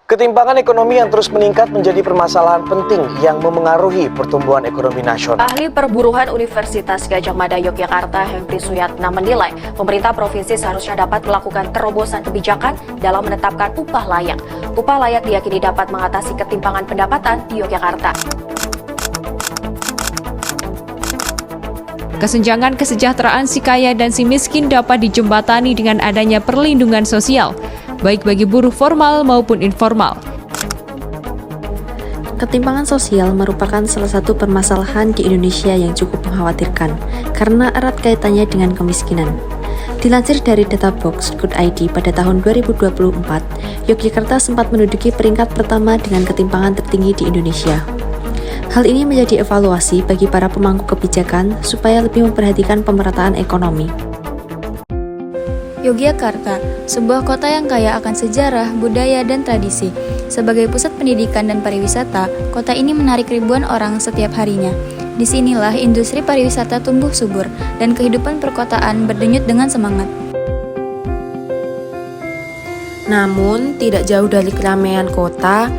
Ketimpangan ekonomi yang terus meningkat menjadi permasalahan penting yang memengaruhi pertumbuhan ekonomi nasional. Ahli Perburuhan Universitas Gadjah Mada Yogyakarta, Henry Suyatna menilai pemerintah provinsi seharusnya dapat melakukan terobosan kebijakan dalam menetapkan upah layak. Upah layak diyakini dapat mengatasi ketimpangan pendapatan di Yogyakarta. Kesenjangan kesejahteraan si kaya dan si miskin dapat dijembatani dengan adanya perlindungan sosial, baik bagi buruh formal maupun informal. Ketimpangan sosial merupakan salah satu permasalahan di Indonesia yang cukup mengkhawatirkan karena erat kaitannya dengan kemiskinan. Dilansir dari data Box.id pada tahun 2024, Yogyakarta sempat menduduki peringkat pertama dengan ketimpangan tertinggi di Indonesia. Hal ini menjadi evaluasi bagi para pemangku kebijakan supaya lebih memperhatikan pemerataan ekonomi. Yogyakarta, sebuah kota yang kaya akan sejarah, budaya, dan tradisi. Sebagai pusat pendidikan dan pariwisata, kota ini menarik ribuan orang setiap harinya. Disinilah industri pariwisata tumbuh subur, dan kehidupan perkotaan berdenyut dengan semangat. Namun, tidak jauh dari keramaian kota,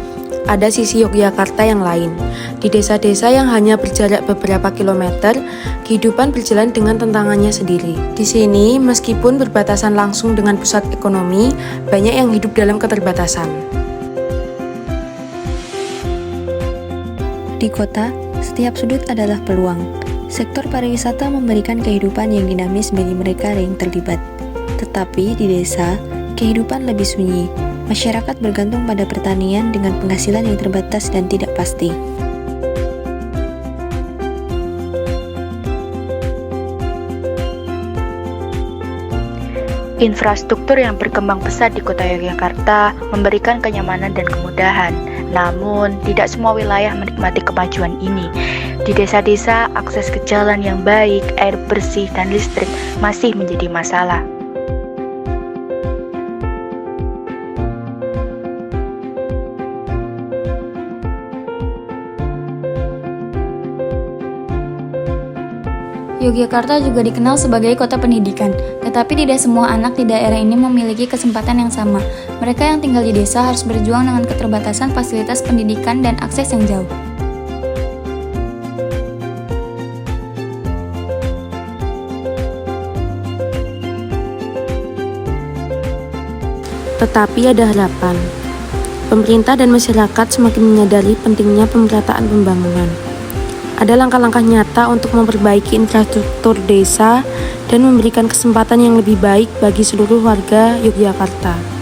ada sisi Yogyakarta yang lain. Di desa-desa yang hanya berjarak beberapa kilometer, kehidupan berjalan dengan tantangannya sendiri. Di sini, meskipun berbatasan langsung dengan pusat ekonomi, banyak yang hidup dalam keterbatasan. Di kota, setiap sudut adalah peluang. Sektor pariwisata memberikan kehidupan yang dinamis bagi mereka yang terlibat. Tetapi di desa, kehidupan lebih sunyi. Masyarakat bergantung pada pertanian dengan penghasilan yang terbatas dan tidak pasti. Infrastruktur yang berkembang pesat di kota Yogyakarta memberikan kenyamanan dan kemudahan. Namun, tidak semua wilayah menikmati kemajuan ini. Di desa-desa, akses ke jalan yang baik, air bersih, dan listrik masih menjadi masalah. Yogyakarta juga dikenal sebagai kota pendidikan, tetapi tidak semua anak di daerah ini memiliki kesempatan yang sama. Mereka yang tinggal di desa harus berjuang dengan keterbatasan fasilitas pendidikan dan akses yang jauh. Tetapi ada harapan. Pemerintah dan masyarakat semakin menyadari pentingnya pemerataan pembangunan. Ada langkah-langkah nyata untuk memperbaiki infrastruktur desa dan memberikan kesempatan yang lebih baik bagi seluruh warga Yogyakarta.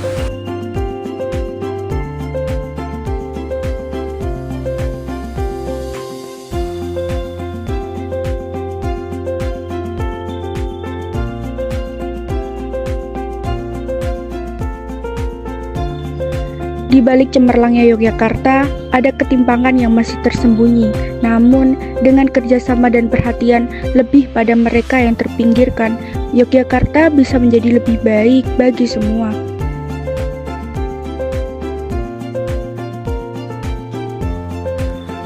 Di balik cemerlangnya Yogyakarta, ada ketimpangan yang masih tersembunyi. Namun, dengan kerjasama dan perhatian lebih pada mereka yang terpinggirkan, Yogyakarta bisa menjadi lebih baik bagi semua.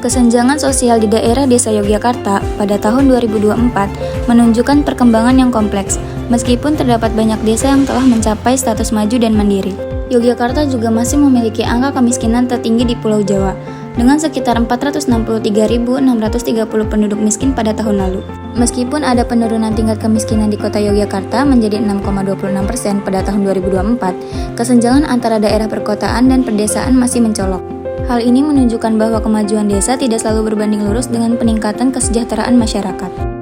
Kesenjangan sosial di daerah desa Yogyakarta pada tahun 2024 menunjukkan perkembangan yang kompleks, meskipun terdapat banyak desa yang telah mencapai status maju dan mandiri. Yogyakarta juga masih memiliki angka kemiskinan tertinggi di Pulau Jawa, dengan sekitar 463.630 penduduk miskin pada tahun lalu. Meskipun ada penurunan tingkat kemiskinan di kota Yogyakarta menjadi 6,26% pada tahun 2024, kesenjangan antara daerah perkotaan dan pedesaan masih mencolok. Hal ini menunjukkan bahwa kemajuan desa tidak selalu berbanding lurus dengan peningkatan kesejahteraan masyarakat.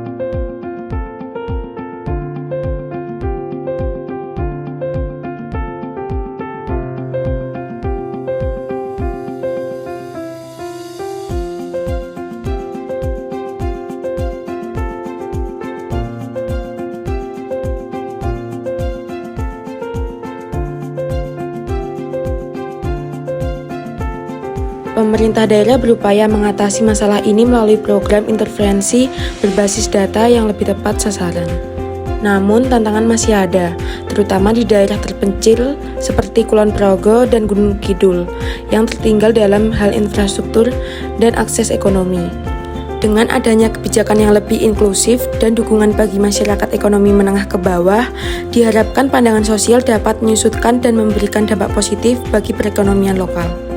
Pemerintah daerah berupaya mengatasi masalah ini melalui program intervensi berbasis data yang lebih tepat sasaran. Namun, tantangan masih ada, terutama di daerah terpencil seperti Kulon Progo dan Gunung Kidul, yang tertinggal dalam hal infrastruktur dan akses ekonomi. Dengan adanya kebijakan yang lebih inklusif dan dukungan bagi masyarakat ekonomi menengah ke bawah, diharapkan pandangan sosial dapat menyusutkan dan memberikan dampak positif bagi perekonomian lokal.